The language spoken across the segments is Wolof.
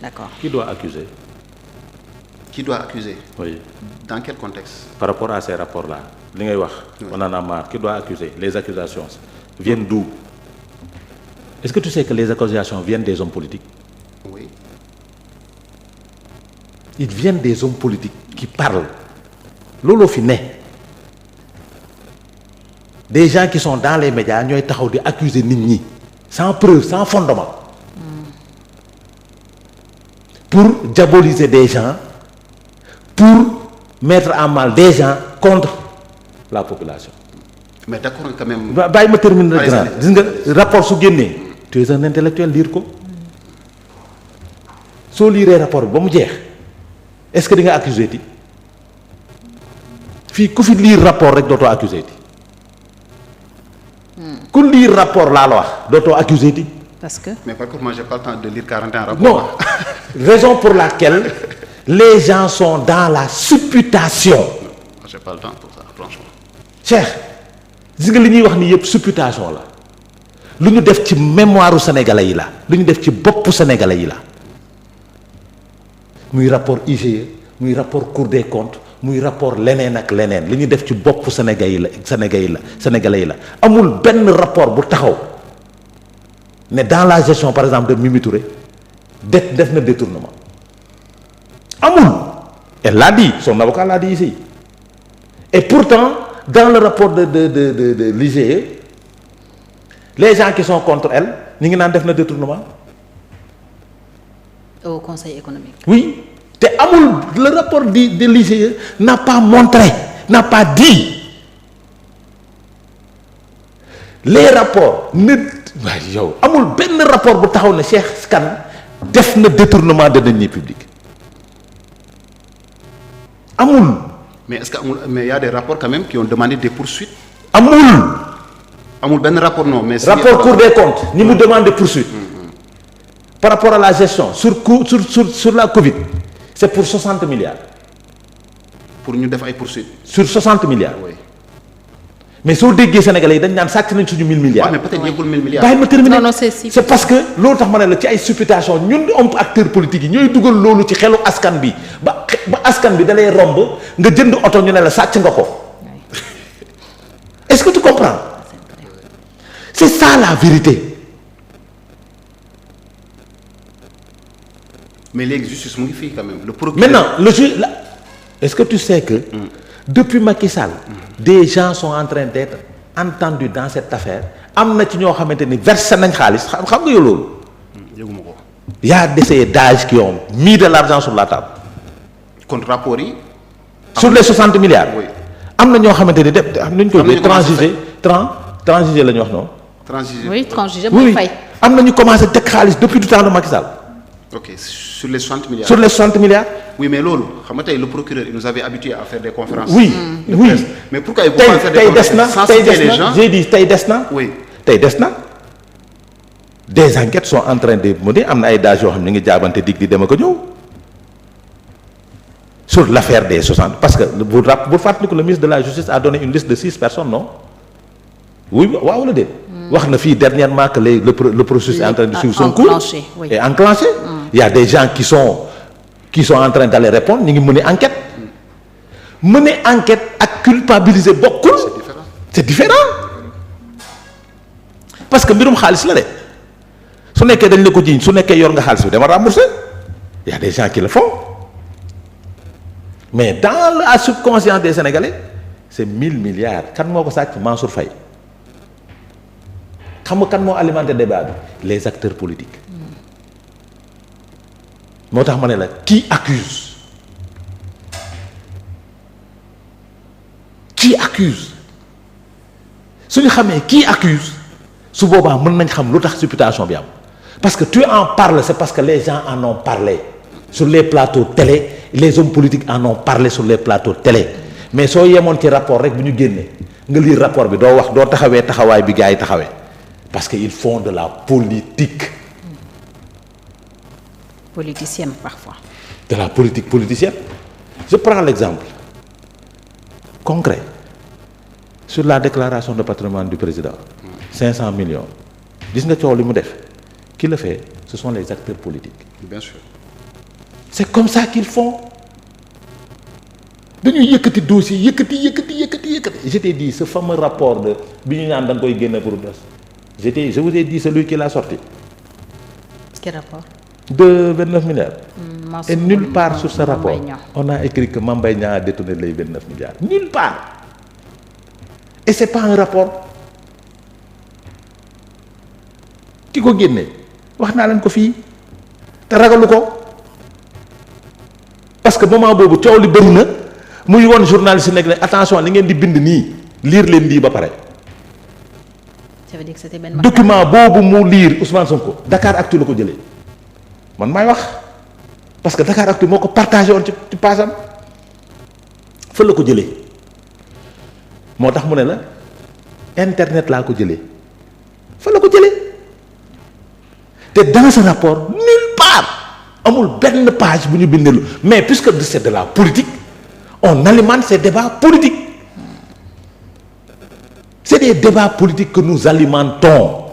D'accord. Qui doit accuser? Qui doit accuser? Oui. Dans quel contexte? Par rapport à ces rapports-là, li ngay wax. On en a marre. Qui doit accuser? Les accusations viennent d'où? Est-ce que tu sais que les accusations viennent des hommes politiques? Oui. Ils viennent des hommes politiques qui parlent. Looloo fi ne. Des gens qui sont dans les médias ñooy taxaw di accuser nit ñi sans preuve, sans fondement. Pour diaboliser des gens, pour mettre en mal des gens contre la population. Mais d'accord quand même. bàyyi ma terminer Allez, grand gis nga rapport su génnee tu es un intellectuel lire ko soo liiree rapport bi ba mu jeex est-ce que di nga accusé ti fii ku fi lire rapport rek dootoo accusé ti ku lire rapport laa la wax dootoo accusé ti Parce que. Mais par contre, moi, j'ai pas le temps de lire 41 rapports. non raison pour laquelle les gens sont dans la supputation. Moi, j'ai pas le temps pour ça, franchement. Cheikh gis nga li ñuy wax ni yëpp supputation la lu ñu def ci mémoire u sénégalais yi la lu ñu def ci boppu sénégalais yi la muy rapport IGE muy rapport Cour des comptes muy rapport leneen ak leneen li ñu def ci boppu sénégalais yi la amul benn rapport bu taxaw ne dans la gestion par exemple de Mimi Touré def na détournement amul elle l'a dit son avocat l'a dit ici et pourtant dans le rapport de l'IGE les gens qui sont contre elle ñu ngi naan def na détournement. Au Conseil économique. Oui te amul le rapport de l'IGE n'a pas montré n'a pas dit les rapports nit waaye yow amul benn rapport bu taxaw ne Cheikh Kane def na détournement de deniers publics amul. Mais est-ce que mais il y a des rapports quand même qui ont demandé des poursuites? amul benn rapport non mais. rapport Cour des comptes ni mu demande de poursuite par rapport à la gestion sur la Covid c'est pour 60 milliards. Pour ñu def ay poursuites. Sur 60 milliards. Oui. Mais soo déggee Sénégalais yi dañ naan sàcc nañ suñu 1000 milliards. Ouais, mais peut-être yëgul 1000 milliards. bàyyi ma terminer Non, c'est c'est parce que loolu tax ma ne la ci ay supputation ñun homme acteurs politiques yi ñooy dugal loolu ci xelu askan bi ba askan bi da lay romb nga jënd oto ñu ne la sàcc nga ko. Est-ce que tu comprends? C'est ça la vérité. Mais léegi justice mu ngi fii quand même le procureur. Maintenant le juge est-ce que tu sais que depuis Macky Sall des gens sont en train d'être entendus dans cette affaire am na ci ñoo xamante ni versé nañ xaalis xam nga yow loolu. yëguma ko. Il y a des d'âge qui ont mis de l'argent sur la table. Contre rapport yi. Sur les 60 milliards. Oui. am na ñoo xamante ni def am nañu koy transiger transiger la ñu wax noonu. Transiger. Oui, transiger mooy oui fay. am na ñu commencé teg xaalis depuis du temps de Macky Sall. Ok, sur les 60 milliards. Sur les 60 milliards. Oui, mais loolu xam nga tey le procureur il nous avait habitués à faire des conférences. Oui, de oui. presse. Mais pourquoi il ne peut pas faire des conférences sans citer les gens? J'ai dit tey des na. Oui. tey des na. Des enquêtes sont en train de mener am na ay dages yoo xam ne ñu ngi jaabante dig di dem ak a ñëw. Sur l'affaire des 60 parce que bu fàttaliku le ministre de la justice a donné une liste de 6 personnes non. Oui waaw wala déet. wax na fii dernièrement que le processus est en train de suivre son cours. Oui. Et enclenché. Il y a des gens qui sont en train d'aller répondre ñu ngi mener enquête. Mener enquête ak culpabiliser bokkul. C'est différent. Parce que mbirum xaalis la de su nekkee dañ la ko jiiñ su nekkee yor nga xaalis bi dama rembourser. Il y a des gens qui le font. Mais dans la subconscience des Sénégalais c'est 1000 milliards kan moo ko sàcc Mansour Faye. xam nga kan moo alimenté débat bi les acteurs politiques moo tax ma ne la qui accuse suñu xamee qui accuse su boobaa mën nañ xam lu tax supputation bi am parce que tu en parles c'est parce que les gens en ont parlé sur les plateaux télé les hommes politiques en ont parlé sur les plateaux télé mais soo yemoon ci rapport rek bu ñu génnee nga lire rapport bi doo wax doo taxawee taxawaay bi gars yi taxawee parce que ils font de la politique. Politicienne parfois. De la politique politicienne. Je prends l'exemple concret sur la déclaration de patrimoine du président. 500 millions. Gis nga coow li mu def qui le fait ce sont les acteurs politiques. Bien sûr. c'est comme ça qu'ils font dañuy yëkkati dossier yëkkati. Je t'ai dit ce fameux rapport de bi ñu naan da nga koy génne pour des je vous ai dit celui qui l'a sorti. Quel rapport? De 29 milliards. Et nulle part sur ce rapport on a écrit que Mame Mbaye Niang a détourné les 29 milliards nulle part. Et c'est pas un rapport ki ko génne wax naa leen ko fii te ragalu ko parce que moment boobu coow li bëri na muy woon journaliste yi nekk ne attention li ngeen di bind nii lire leen lii ba pare. Ça veut dire que c'était benn document boobu mu lire Ousmane Sonko Dakaractu la ko jëlee man maay wax parce que Dakaractu moo ko partagé woon ci page am fa la ko jëlee moo tax mu ne la internet laa ko jëlee fa la ko jëlee te dans ce rapport nulle part amul benn page bu ñu bindee mais puisque c'est de la politique on alimente ces débats politiques c'est des débats politiques que nous alimentons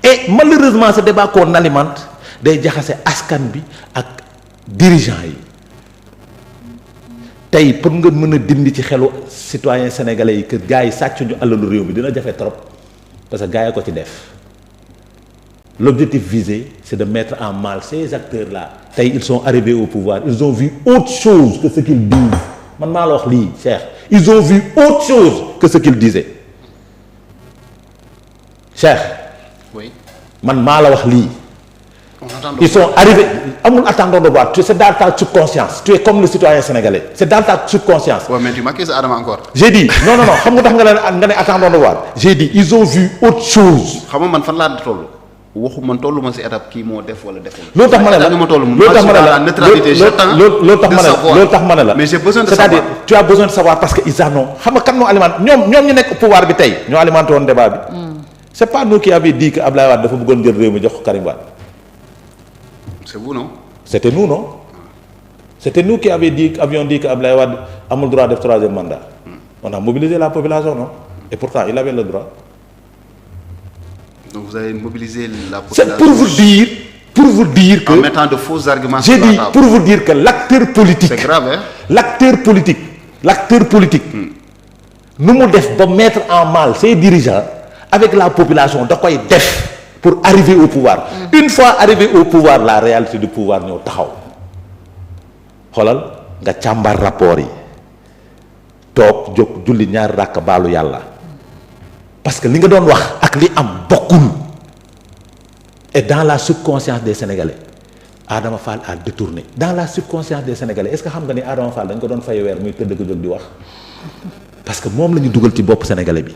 et malheureusement ce débat qu'on alimente day jaxase askan bi ak dirigeants yi tey pour nga mën a dindi ci xelu citoyens sénégalais yi que gars yi sàcc ñu alalu réew mi dina jafe trop parce que gars yi ko ci def l'objectif visé c'est de mettre en mal ces acteurs-là tey ils sont arrivés au pouvoir ils ont vu autre chose que ce qu'ils disent man maa la wax lii Cheikh ils ont vu autre chose que ce qu'ils disaient Cheikh. Oui. man maa la wax lii. Ils sont arrivés amul attendons de voir c'est dans ta subconscience tu es comme le citoyen sénégalais c'est dans ta subconscience. Ouais, mais tu m'accuses Adama encore. J'ai dit non xam nga tax nga ne attendons de voir. J'ai dit ils ont vu autre chose. xam nga man fan laa toll waxu man tollu ma ci étape kii moo def wala deful. loolu tax ma ne la loolu tax ma ne la neutralité j'attends loolu tax ma ne la mais j'ai besoin de c'est-à-dire savoir. tu as besoin de savoir parce que ils en ont xam nga kan moo alimenté ñoom ñu nekk pouvoir bi tey ñoo alimenté woon débat bi. C'est pas nous qui avions dit que Abdoulaye Wade dafa bëggoon jël réew mi jox ko Karim Wade. C'est vous non? C'était nous non? C'était nous qui avions dit que Abdoulaye Wade amul droit de troisième mandat. On a mobilisé la population non? Et pourtant il avait le droit. Donc vous avez mobilisé la population. C'est pour vous dire que en mettant de faux arguments j'ai sur la dit table. pour vous dire que l'acteur politique. C'est grave hein? L'acteur politique. nu mu def ba mettre en mal ses dirigeants avec la population da koy def pour arriver au pouvoir. Une fois arrivé au pouvoir la réalité du pouvoir ñëw taxaw xoolal nga càmbar rapport yi toog jóg julli ñaar ràkk baalu yàlla parce que li nga doon wax ak li am bokkul et dans la subconscience des Sénégalais Adama Fall a détourné dans la subconscience des Sénégalais est-ce que xam nga ni Adama Fall dañ ko doon fay weer muy tëdd ko jóg di wax parce que moom la ñu dugal ci bopp Sénégalais bi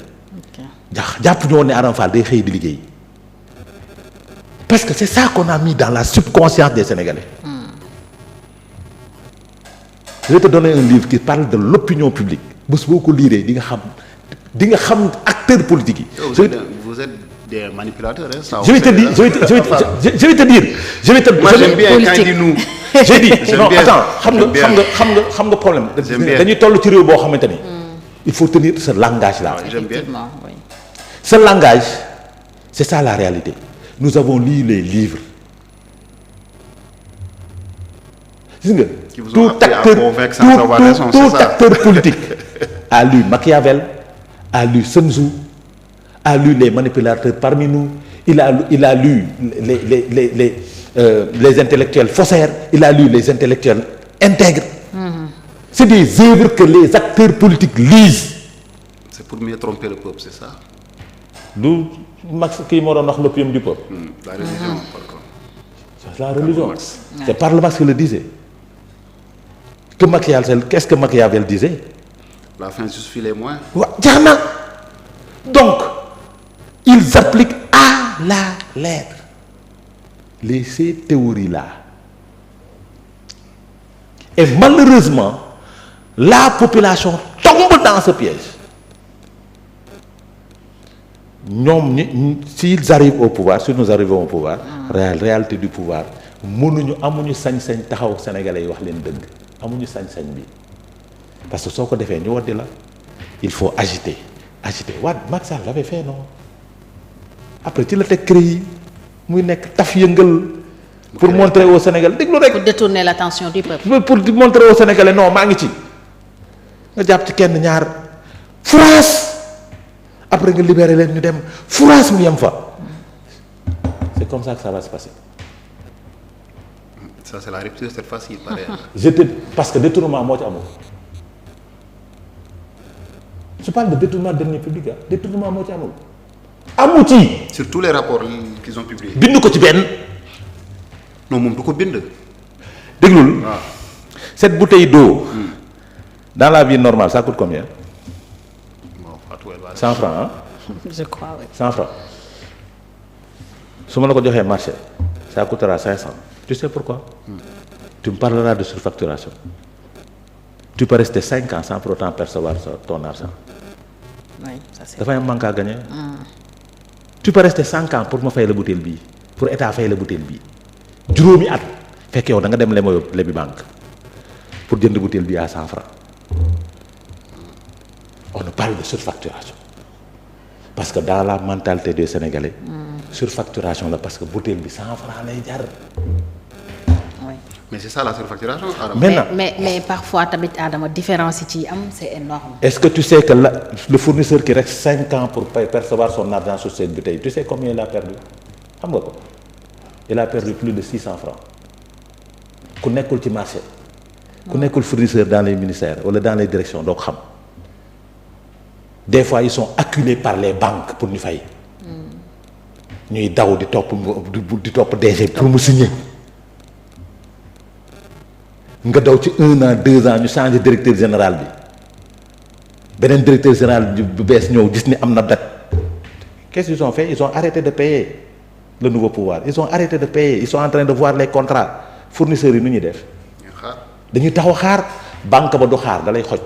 jàpp ñoo ne Adama Fall day xëy di liggéey parce que c'est ça qu'on a mis dans la subconscience des Sénégalais. Je vais te donner un livre qui parle de l'opinion publique bés boo ko liiree di nga xam acteurs politiques yi. Vous êtes des manipulateurs hein, ça. Je vais te dire. Moi j'aime bien quand il dit nous. J'ai dit non bien. attends xam nga problème. dañuy toll ci réew boo xamante ni. il faut tenir ce langage là. J'aime bien. Effectivement, oui. Ce langage c'est ça la réalité. Nous avons lu les livres. Gis nga. Qui vous ont appris à convaincre sans avoir raison, c'est ça. Tout acteur politique a lu Machiavel, a lu Sun Tzu, a lu les manipulateurs parmi nous, il a lu les intellectuels faussaires, il a lu les intellectuels intègres. C'est des œuvres que les acteurs politiques lisent. C'est pour mieux tromper le peuple, c'est ça? Du Max kii moo doon wax l'opium du peuple. La religion par contre. C'est la religion. C'est Karl Marx qui le disait. Qu'est-ce que Machiavel disait? La fin justifie les moyens. waaw jeex na donc ils appliquent à la lettre ces théories-là et malheureusement la population tombe dans ce piège. ñoom s'ils arrivent au pouvoir si nous arrivons au pouvoir réalité du pouvoir amuñu sañ-sañ taxaw sénégalais yi wax leen dëgg amuñu sañ-sañ bi parce que soo ko defee ñu waddi la il faut agiter Wade Macky Sall l'avait fait non après ci la teg CREI muy nekk taf yëngal pour montrer aux Sénégalais déglu rek. pour détourner l'attention du peuple. pour montrer aux Sénégalais non maa ngi ci nga jàpp ci kenn ñaar France après nga libérer leen ñu dem France mu yem fa c'est comme ça que ça va se passer. Ça c'est la rupture cette fois-ci pareil. parce que détournement moo ci amul. je parle de détournement de deniers publics détournement moo ci amul. amu ci. sur tous les rapports qu'ils ont publiés. bind ko ci benn. non moom du ko bind. déglul. waaw cette bouteille d'eau. dans la vie normale ça coûte combien. bon Fatou El Wade. 100 francs ah. je crois oui. 100 francs su ma la ko joxee marché ça coûtera 500. tu sais pourquoi. tu me parleras de surfacturation. tu peux rester 5 ans sans pour autant percevoir ton argent. oui ça c'est. dafay am manque à gagner. tu peux rester 5 ans pour ma fay la bouteille bii pour état fay la bouteille bii juróomi at fekk yow da nga dem lebi banque pour jënd bouteille bii à 100 francs. on nous parle de surfacturation parce que dans la mentalité des Sénégalais. surfacturation la parce que bouteille bi 100 francs lay jar. oui. mais c'est ça la surfacturation. Maintenant mais parfois tamit Adama différence yi ci am c'est énorme. est-ce que tu sais que le fournisseur qui reste 5 ans pour percevoir son argent sur cette bouteille tu sais combien il a perdu xam nga ko il a perdu plus de 600 francs ku nekkul ci marché ku nekkul fournisseur dans les ministères wala dans les directions doo ko xam des fois ils sont acculés par les banques pour ñu fay ñuy daw di topp DG pour mu signer nga daw ci 1 an 2 ans ñu changer directeur général bi beneen directeur général bu bees ñëw gis ni am na date qu'est-ce qu'ils ont fait ils ont arrêté de payer le nouveau pouvoir ils ont arrêté de payer ils sont en train de voir les contrats fournisseurs yi nu ñuy def dañuy taxaw xaar banque ba du xaar da lay xoj.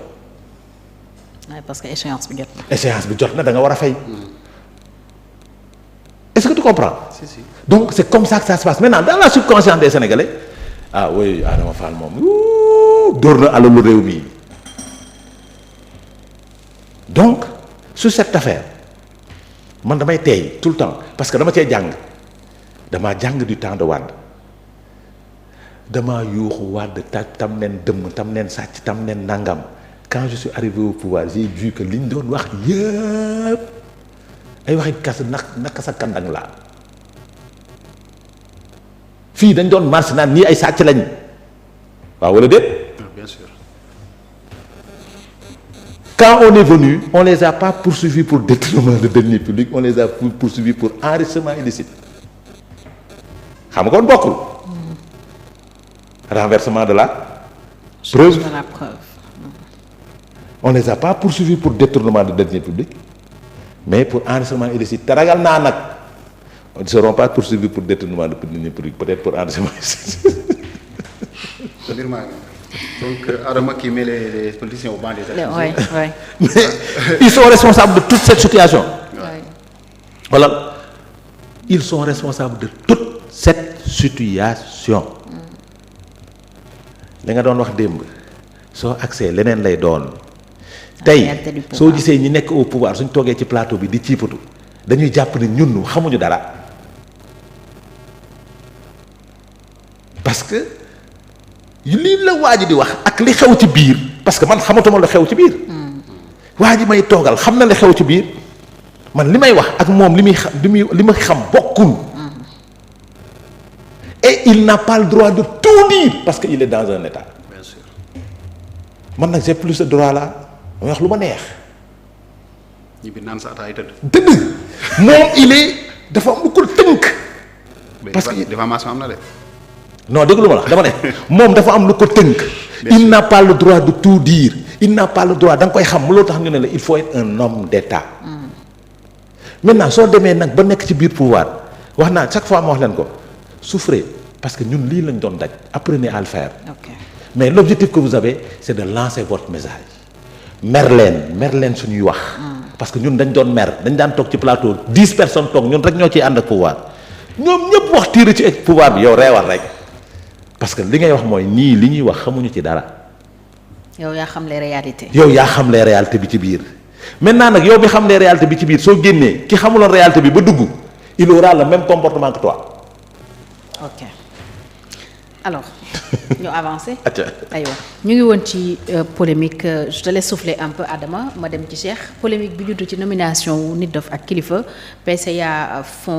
oui parce que échéance bi jot na. échéance bi jot na da nga war a fay. est-ce que tu comprends. si si. donc c'est comme ça que ça se passe maintenant dans la subconscience des Sénégalais ah oui Adama Fall moom dóor na alalu réew mi donc sur cette affaire man damay teey tout le temps parce que dama cee jàng damaa jàng du temps de Wade damaa yuuxu Wade tam leen dëmm tam leen sàcc tam leen nangam quand je suis arrivé au pouvoir j'ai vu que liñ doon wax yëpp ay waxi kas naka sa kandang laa fii dañ doon marché naan nii ay sàcc lañ waaw wala déet. bien sûr. quand on est venu on les a pas poursuivis pour détournement de deniers publics on les a poursuivis pour enrichissement illicite xam nga kon bokkul. renversement de la preuve. de la preuve. on les a pas poursuivis pour détournement de deniers publics mais pour enrichissement illicite te ragal naa nag ils ne seront pas poursuivis pour détournement de deniers publics peut-être pour enrichissement illicite. donc Adama qui met les politiciens au banc des accusés. oui oui. mais ils sont responsables de toute cette situation. oui. voilà ils sont responsables de toute cette situation. li nga doon wax démb soo accès leneen lay doon. tey soo gisee ñi nekk au pouvoir suñ toogee ci plateau bi di ciipatu dañuy jàpp ne ñun xamuñu dara parce que lii la waa ji di wax ak li xew ci biir parce que man xamatuma la xew ci biir. waa ji may toogal xam na la xew ci biir man li may wax ak moom li muy xam li ma xam bokkul. et il n'a pas le droit de tout dire parce que il est dans un état. bien sûr. man nag j'ai plus ce droit là may wax lu ma neex. ñi bi naan sa ataay tëdd. dëgg moom il est dafa am lu ko tënk. parce que diffamation am na de. non dégg lu ma la dama ne moom dafa am lu ko tënk. il n'a pas le droit de tout dire il n'a pas le droit da nga koy xam loolu tax ñu ne la il faut être un homme d'état. maintenant soo demee nag ba nekk ci biir pouvoir wax naa chaque fois ma wax leen ko. souffrez parce que ñun lii lañ doon daj apprenez à le faire. ok mais l'objectif que vous avez c'est de lancer votre message. mer leen suñuy wax. parce que ñun dañ doon mer dañ daan toog ci plateau 10 personnes toog ñun rek ñoo ciy ànd ak pouvoir ñoom ñëpp wax tiire ci pouvoir bi yow reewal rek parce que li ngay wax mooy nii li ñuy wax xamuñu ci dara. yow yaa xam les réalités. yow yaa xam les réalités bi ci biir maintenant nag yow mi xam les réalités bi ci biir soo génnee ki xamuloon réalité bi ba dugg il aura le même comportement que toi. ok alors ñu avancé. aywa ñu ngi woon ci polémique je te laisse souffler un peu Adama ma dem ci Cheikh polémique bi juddu ci nomination wu Nit Doff ak Kilifeu PCA fond